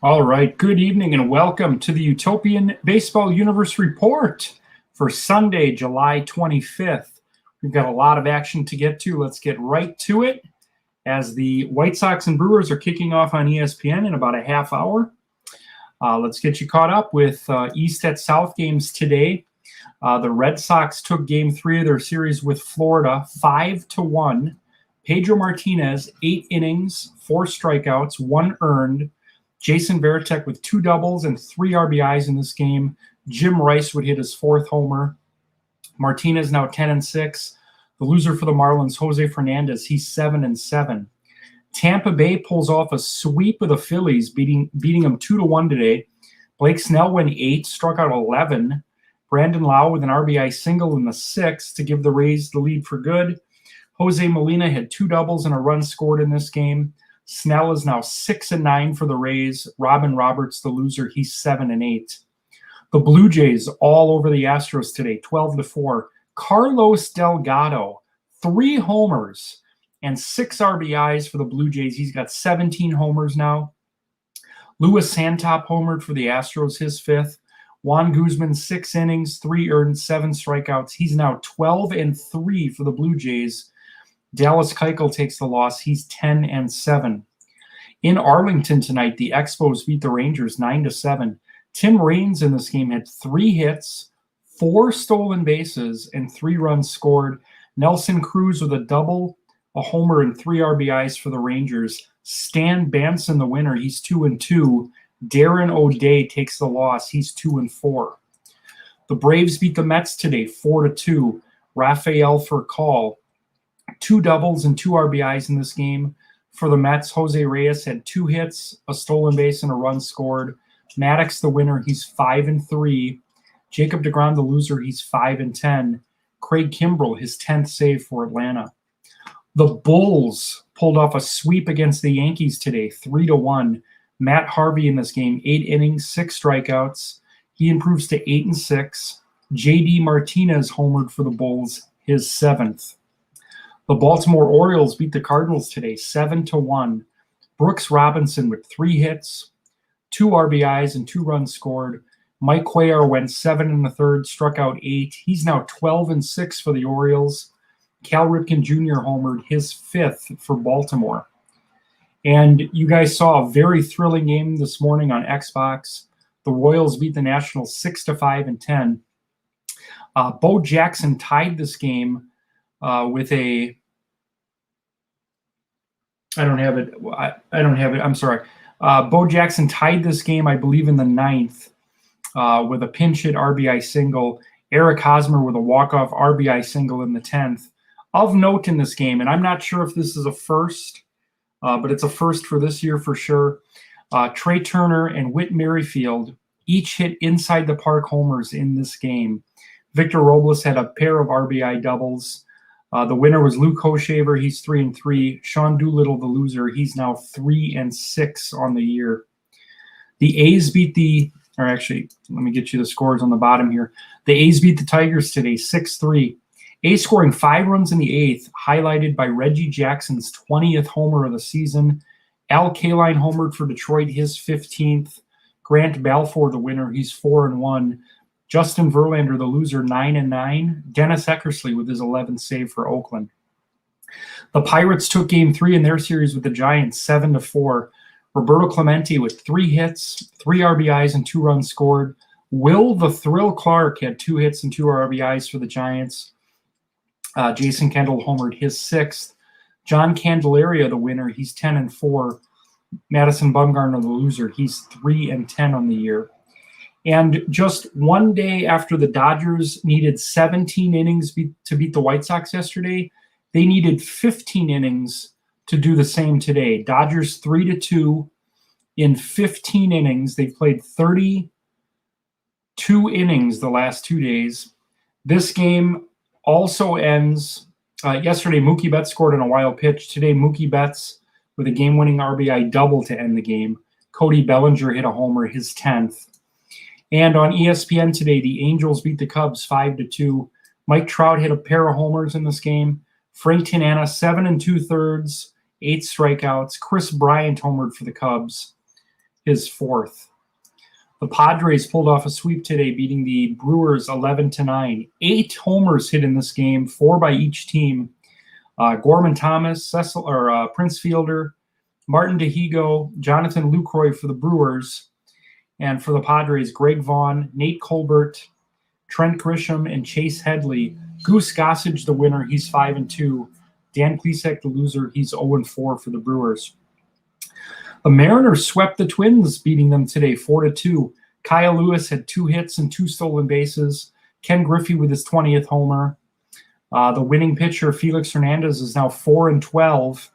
All right, good evening and welcome to the Utopian Baseball Universe Report for Sunday, July 25th. We've got a lot of action to get to. Let's get right to it as the White Sox and Brewers are kicking off on ESPN in about a half hour. Let's get you caught up with East at South games today. The Red Sox took Game 3 of their series with Florida 5-1. Pedro Martinez, 8 innings, 4 strikeouts, 1 earned. Jason Varitek with 2 doubles and 3 RBIs in this game. Jim Rice would hit his 4th homer. Martinez now 10-6. The loser for the Marlins, Jose Fernandez, he's 7-7. Tampa Bay pulls off a sweep of the Phillies, beating them 2-1 today. Blake Snell went 8, struck out 11. Brandon Lau with an RBI single in the 6th to give the Rays the lead for good. Jose Molina had 2 doubles and a run scored in this game. Snell is now 6-9 for the Rays. Robin Roberts, the loser, he's 7-8. The Blue Jays all over the Astros today, 12-4. Carlos Delgado, 3 homers and 6 RBIs for the Blue Jays. He's got 17 homers now. Louis Santop homered for the Astros, his 5th. Juan Guzman, 6 innings, 3 earned, 7 strikeouts. He's now 12-3 for the Blue Jays. Dallas Keuchel takes the loss. He's 10-7. In Arlington tonight, the Expos beat the Rangers 9-7. Tim Raines in this game had 3 hits, 4 stolen bases, and 3 runs scored. Nelson Cruz with a double, a homer, and 3 RBIs for the Rangers. Stan Banson, the winner, he's 2-2. Darren O'Day takes the loss. He's 2-4. The Braves beat the Mets today 4-2. Rafael Furcal, 2 doubles and 2 RBIs in this game. For the Mets, Jose Reyes had 2 hits, a stolen base, and a run scored. Maddox, the winner, he's 5-3. Jacob deGrom, the loser, he's 5-10. Craig Kimbrell, his 10th save for Atlanta. The Bulls pulled off a sweep against the Yankees today, 3-1. Matt Harvey in this game, 8 innings, 6 strikeouts. He improves to 8-6. JD Martinez homered for the Bulls, his 7th. The Baltimore Orioles beat the Cardinals today, 7-1. Brooks Robinson with 3 hits, 2 RBIs, and 2 runs scored. Mike Cuellar went 7 1/3, struck out 8. He's now 12-6 for the Orioles. Cal Ripken Jr. homered, his 5th for Baltimore. And you guys saw a very thrilling game this morning on Xbox. The Royals beat the Nationals 6-5 and 10. Bo Jackson tied this game with a, I don't have it. I'm sorry. Bo Jackson tied this game, I believe, in the 9th with a pinch hit RBI single. Eric Hosmer with a walk-off RBI single in the 10th. Of note in this game, and I'm not sure if this is a first, but it's a first for this year for sure. Trey Turner and Whit Merrifield each hit inside the park homers in this game. Victor Robles had a pair of RBI doubles. The winner was Luke Hochevar. He's 3-3. Sean Doolittle, the loser, he's now 3-6 on the year. The A's beat let me get you the scores on the bottom here. The A's beat the Tigers today, 6-3. A's scoring 5 runs in the 8th, highlighted by Reggie Jackson's 20th homer of the season. Al Kaline homered for Detroit, his 15th. Grant Balfour, the winner, he's 4-1. Justin Verlander, the loser, 9-9. Dennis Eckersley with his 11th save for Oakland. The Pirates took Game 3 in their series with the Giants, 7-4. Roberto Clemente with 3 hits, 3 RBIs, and 2 runs scored. Will the Thrill Clark had 2 hits and 2 RBIs for the Giants. Jason Kendall homered, his 6th. John Candelaria, the winner, he's 10-4. Madison Bumgarner, the loser, he's 3-10 on the year. And just one day after the Dodgers needed 17 innings to beat the White Sox yesterday, they needed 15 innings to do the same today. Dodgers 3-2 in 15 innings. They've played 32 innings the last 2 days. This game also ends. Yesterday, Mookie Betts scored on a wild pitch. Today, Mookie Betts with a game-winning RBI double to end the game. Cody Bellinger hit a homer, his 10th. And on ESPN today, the Angels beat the Cubs 5-2. Mike Trout hit a pair of homers in this game. Frank Tanana, 7 2/3, 8 strikeouts. Chris Bryant homered for the Cubs. his 4th. The Padres pulled off a sweep today, beating the Brewers 11-9. 8 homers hit in this game, 4 by each team. Gorman Thomas, Prince Fielder, Martin DeHigo, Jonathan Lucroy for the Brewers. And for the Padres, Greg Vaughn, Nate Colbert, Trent Grisham, and Chase Headley. Goose Gossage, the winner, he's 5-2. Dan Plesac, the loser, he's 0-4 for the Brewers. The Mariners swept the Twins, beating them today 4-2. Kyle Lewis had 2 hits and 2 stolen bases. Ken Griffey with his 20th homer. The winning pitcher, Felix Hernandez, is now 4-12.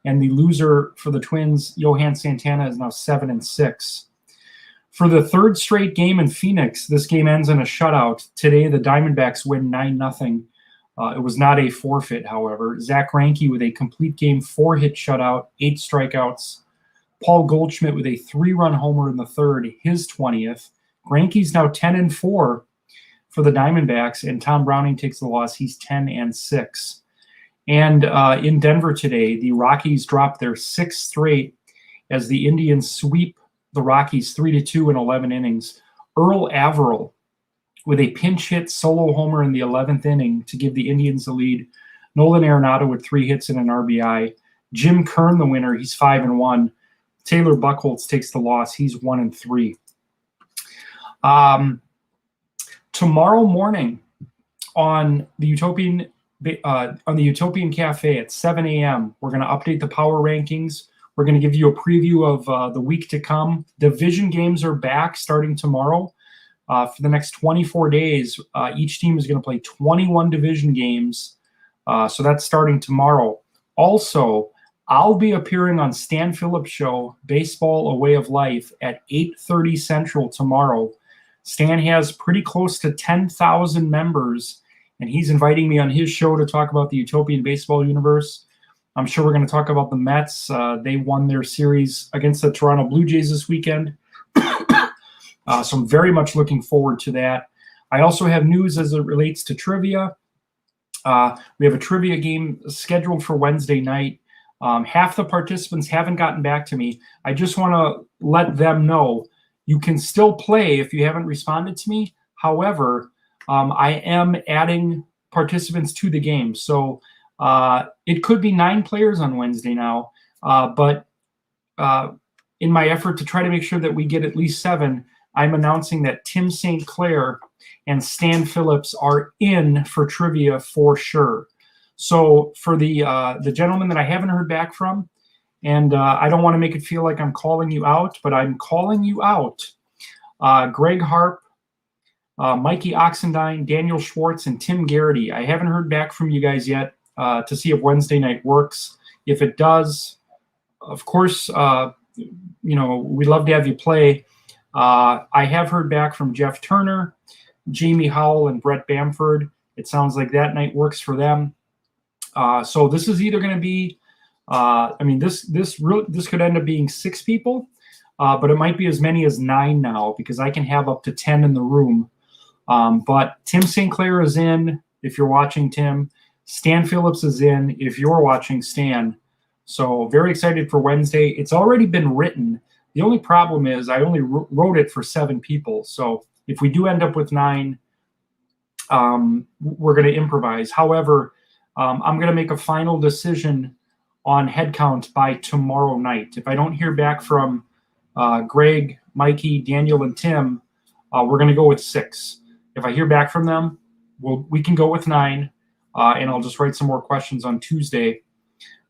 And the loser for the Twins, Johan Santana, is now 7-6. For the 3rd straight game in Phoenix, this game ends in a shutout. Today, the Diamondbacks win 9-0. It was not a forfeit, however. Zach Greinke with a complete game 4-hit shutout, 8 strikeouts. Paul Goldschmidt with a 3-run homer in the 3rd, his 20th. Greinke's now 10-4 for the Diamondbacks, and Tom Browning takes the loss. He's 10-6. And in Denver today, the Rockies dropped their 6th straight as the Indians sweep the Rockies 3-2 in 11 innings. Earl Averill with a pinch hit solo homer in the 11th inning to give the Indians the lead. Nolan Arenado with 3 hits and an RBI. Jim Kern, the winner, he's 5-1. Taylor Buchholz takes the loss. He's 1-3. Tomorrow morning on the Utopian Cafe at 7 a.m., we're going to update the power rankings. We're going to give you a preview of the week to come. Division games are back starting tomorrow. For the next 24 days, each team is going to play 21 division games. So that's starting tomorrow. Also, I'll be appearing on Stan Phillips' show, Baseball: A Way of Life, at 8:30 Central tomorrow. Stan has pretty close to 10,000 members, and he's inviting me on his show to talk about the Utopian baseball universe. I'm sure we're going to talk about the Mets. They won their series against the Toronto Blue Jays this weekend. So I'm very much looking forward to that. I also have news as it relates to trivia. We have a trivia game scheduled for Wednesday night. Half the participants haven't gotten back to me. I just want to let them know you can still play if you haven't responded to me. However, I am adding participants to the game. So it could be 9 players on Wednesday now. But in my effort to try to make sure that we get at least 7, I'm announcing that Tim St. Clair and Stan Phillips are in for trivia for sure. So for the gentleman that I haven't heard back from, and I don't want to make it feel like I'm calling you out, but I'm calling you out. Greg Harp, Mikey Oxendine, Daniel Schwartz, and Tim Garrity. I haven't heard back from you guys yet to see if Wednesday night works. If it does, of course, we'd love to have you play. I have heard back from Jeff Turner, Jamie Howell, and Brett Bamford. It sounds like that night works for them. So this is either going to be, this could end up being 6 people, but it might be as many as 9 now because I can have up to 10 in the room. But Tim St. Clair is in if you're watching, Tim. Stan Phillips is in if you're watching, Stan. So very excited for Wednesday. It's already been written. The only problem is I only wrote it for 7 people. So if we do end up with 9, we're going to improvise. However, I'm going to make a final decision on head count by tomorrow night. If I don't hear back from Greg, Mikey, Daniel, and Tim, we're going to go with 6. If I hear back from them, we can go with 9, and I'll just write some more questions on Tuesday,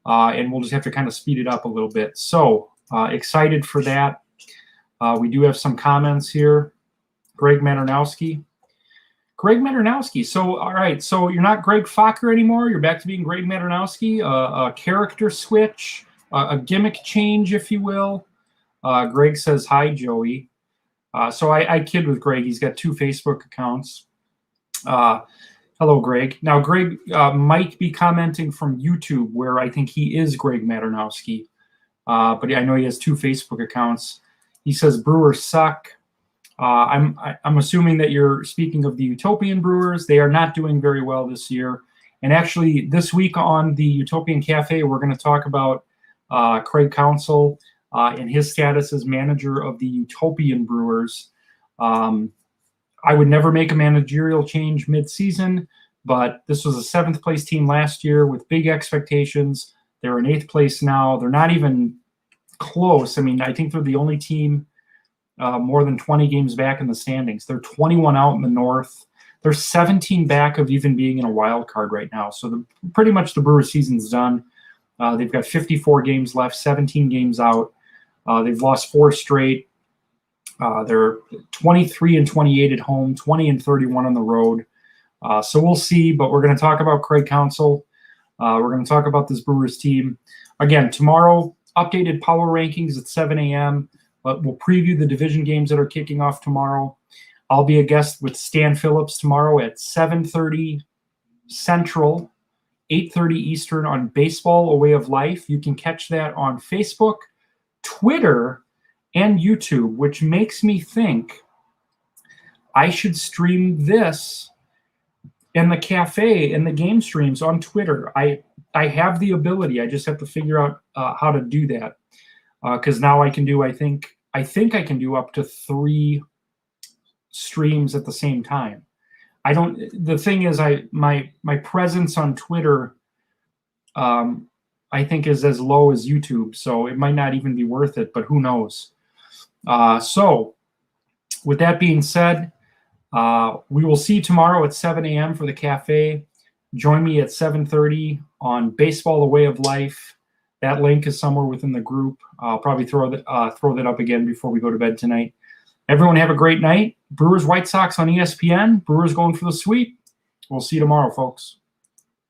and we'll just have to kind of speed it up a little bit. So excited for that. We do have some comments here. Greg Maternowski. So, all right. So you're not Greg Fokker anymore. You're back to being Greg Maternowski. A character switch, a gimmick change, if you will. Greg says, hi, Joey. So I kid with Greg. He's got 2 Facebook accounts. Hello, Greg. Now, Greg might be commenting from YouTube, where I think he is Greg Maternowski. But I know he has 2 Facebook accounts. He says, Brewers suck. I'm assuming that you're speaking of the Utopian Brewers. They are not doing very well this year. And actually, this week on the Utopian Cafe, we're going to talk about Craig Counsell. in his status as manager of the Utopian Brewers. I would never make a managerial change mid-season, but this was a 7th place team last year with big expectations. They're in 8th place now. They're not even close. I mean, I think they're the only team more than 20 games back in the standings. They're 21 out in the North. They're 17 back of even being in a wild card right now. So pretty much the Brewers season's done. They've got 54 games left, 17 games out. They've lost 4 straight. They're 23-28 at home, 20-31 on the road. So we'll see, but we're going to talk about Craig Counsell. We're going to talk about this Brewers team. Again, tomorrow, updated power rankings at 7 a.m., but we'll preview the division games that are kicking off tomorrow. I'll be a guest with Stan Phillips tomorrow at 7:30 Central, 8:30 Eastern on Baseball, A Way of Life. You can catch that on Facebook, Twitter, and YouTube, which makes me think I should stream this in the cafe in the game streams on Twitter. I have the ability. I just have to figure out how to do that, because now I can do, I think I can do up to 3 streams at the same time. The thing is, my presence on Twitter I think is as low as YouTube, so it might not even be worth it, but who knows. So with that being said, we will see you tomorrow at 7 a.m. for the cafe. Join me at 7:30 on Baseball, A Way of Life. That link is somewhere within the group. I'll probably throw that up again before we go to bed tonight. Everyone have a great night. Brewers White Sox on ESPN. Brewers going for the sweep. We'll see you tomorrow, folks.